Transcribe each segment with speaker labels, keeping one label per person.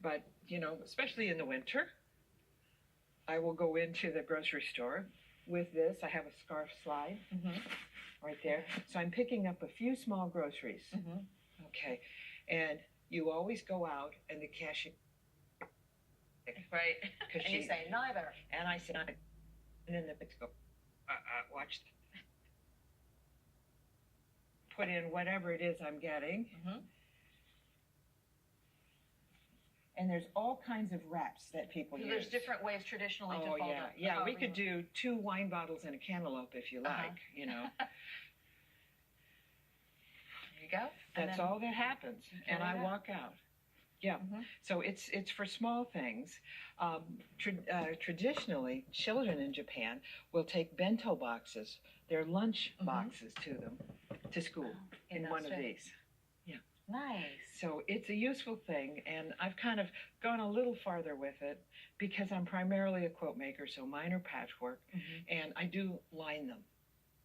Speaker 1: But, especially in the winter, I will go into the grocery store with this. I have a scarf slide right there. So I'm picking up a few small groceries. Okay. And you always go out and the cashier.
Speaker 2: Right. And you say neither.
Speaker 1: And I say neither. And then the bitch go, watch. Put in whatever it is I'm getting. And there's all kinds of wraps that people use.
Speaker 2: There's different ways traditionally to fold up.
Speaker 1: Yeah, we could do 2 wine bottles and a cantaloupe if you like,
Speaker 2: There you go.
Speaker 1: That's all that happens. And I walk out. Yeah. So it's for small things. Traditionally, children in Japan will take bento boxes, their lunch boxes to school in one of these. Yeah.
Speaker 2: Nice.
Speaker 1: So it's a useful thing, and I've kind of gone a little farther with it because I'm primarily a quilt maker, so mine are patchwork, and I do line them.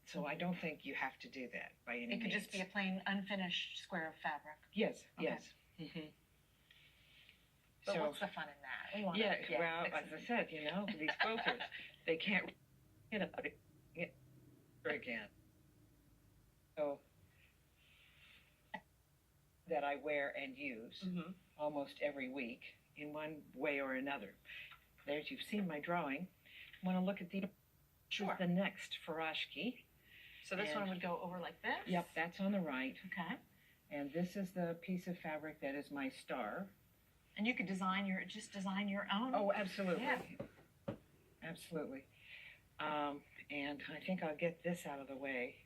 Speaker 1: So I don't think you have to do that by any means.
Speaker 2: It could just be a plain unfinished square of fabric.
Speaker 1: Yes, yes.
Speaker 2: But what's the fun in that?
Speaker 1: Well, as I said, these quilters, they can't get it again. So that I wear and use almost every week in one way or another. There's, you've seen my drawing. Want to look at the next Farashki.
Speaker 2: So this one would go over like this?
Speaker 1: Yep, that's on the right.
Speaker 2: Okay.
Speaker 1: And this is the piece of fabric that is my star.
Speaker 2: And you could design your own?
Speaker 1: Oh, absolutely.
Speaker 2: Yeah.
Speaker 1: Absolutely. And I think I'll get this out of the way.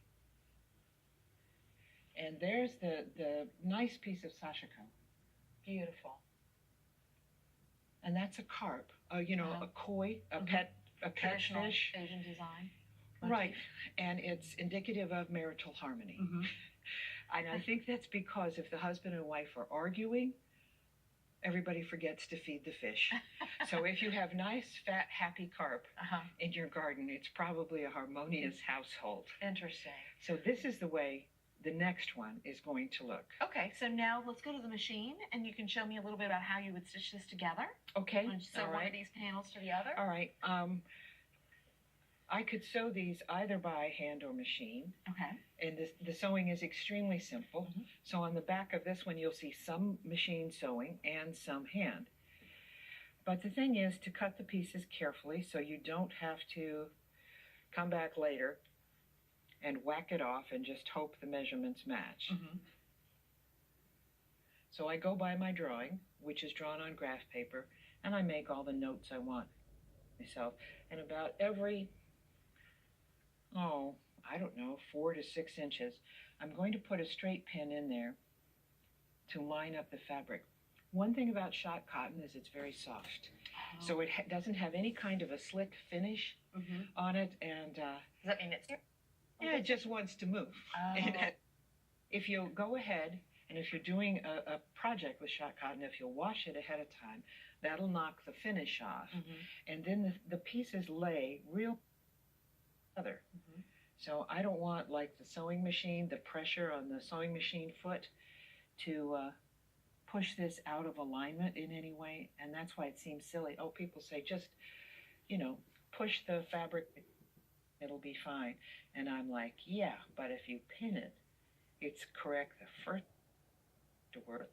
Speaker 1: And there's the nice piece of sashiko.
Speaker 2: Beautiful.
Speaker 1: And that's a carp, a koi, a pet fish.
Speaker 2: Asian design.
Speaker 1: Right. And it's indicative of marital harmony. And I think that's because if the husband and wife are arguing, everybody forgets to feed the fish. So if you have nice, fat, happy carp in your garden, it's probably a harmonious household.
Speaker 2: Interesting.
Speaker 1: So this is the way the next one is going to look.
Speaker 2: Okay, so now let's go to the machine, and you can show me a little bit about how you would stitch this together.
Speaker 1: Okay.
Speaker 2: So one of these panels to the other.
Speaker 1: All right. I could sew these either by hand or machine.
Speaker 2: Okay.
Speaker 1: And the sewing is extremely simple. So on the back of this one, you'll see some machine sewing and some hand. But the thing is to cut the pieces carefully so you don't have to come back later and whack it off and just hope the measurements match. So I go by my drawing, which is drawn on graph paper, and I make all the notes I want myself. And about every, 4 to 6 inches, I'm going to put a straight pin in there to line up the fabric. One thing about shot cotton is it's very soft. So it doesn't have any kind of a slick finish on it. And
Speaker 2: does that mean it's...
Speaker 1: Yeah, it just wants to move. And if you'll go ahead, and if you're doing a project with shot cotton, if you'll wash it ahead of time, that'll knock the finish off. And then the pieces lay real together. So I don't want, like the sewing machine, the pressure on the sewing machine foot to push this out of alignment in any way. And that's why it seems silly. Oh, people say just, push the fabric, it'll be fine. And I'm like, yeah, but if you pin it, it's correct the first word.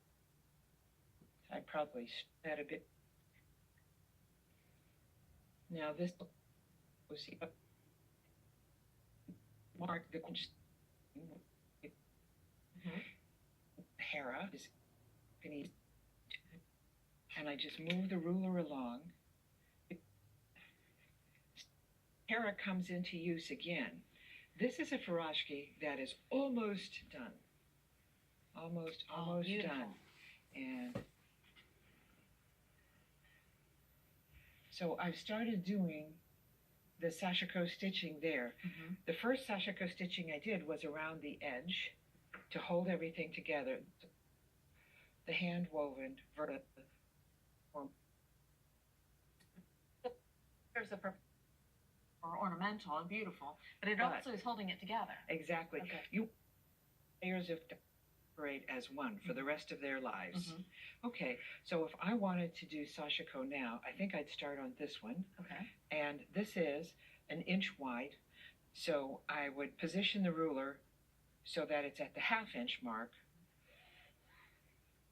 Speaker 1: I probably said a bit. Now this was mark the Hera is, and I just move the ruler along. Hera comes into use again. This is a Farashki that is almost done. Almost done. And so I've started doing the sashiko stitching there. The first sashiko stitching I did was around the edge to hold everything together. The hand woven vertical.
Speaker 2: There's a or ornamental and beautiful, but it also is holding it together.
Speaker 1: Exactly.
Speaker 2: Okay.
Speaker 1: You layers of operate as one for the rest of their lives.
Speaker 2: Mm-hmm.
Speaker 1: Okay, so if I wanted to do sashiko now, I think I'd start on this one.
Speaker 2: Okay.
Speaker 1: And this is an inch wide. So I would position the ruler so that it's at the ½ inch mark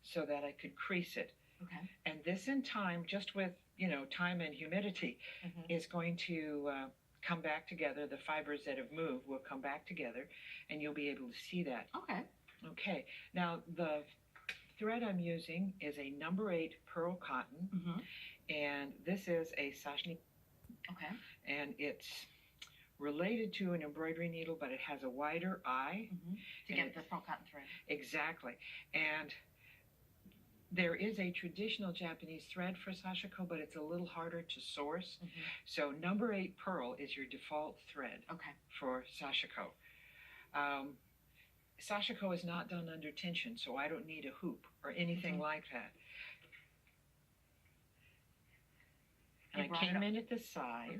Speaker 1: so that I could crease it.
Speaker 2: Okay.
Speaker 1: And this in time, just with, time and humidity, is going to come back together. The fibers that have moved will come back together, and you'll be able to see that.
Speaker 2: Okay.
Speaker 1: Okay. Now, the thread I'm using is a number 8 pearl cotton, and this is a sashimi.
Speaker 2: Okay.
Speaker 1: And it's related to an embroidery needle, but it has a wider eye.
Speaker 2: To get the pearl cotton thread.
Speaker 1: Exactly. And there is a traditional Japanese thread for sashiko, but it's a little harder to source. So number 8 pearl is your default thread for sashiko. Sashiko is not done under tension, so I don't need a hoop or anything like that. And I came in at the side,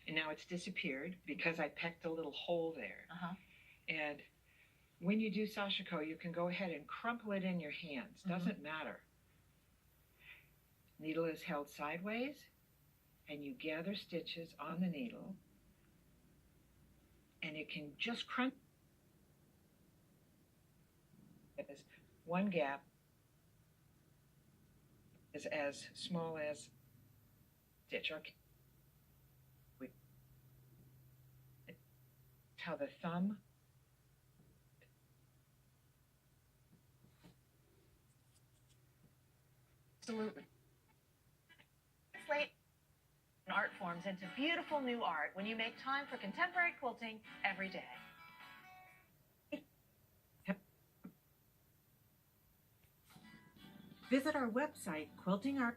Speaker 1: and now it's disappeared because I pecked a little hole there. And when you do sashiko, you can go ahead and crumple it in your hands. Doesn't matter. Needle is held sideways, and you gather stitches on the needle, and it can just crunch. There's one gap is as small as stitch. How the thumb
Speaker 2: Absolutely. Translate art forms into beautiful new art when you make time for contemporary quilting every day.
Speaker 3: Visit our website, quiltingart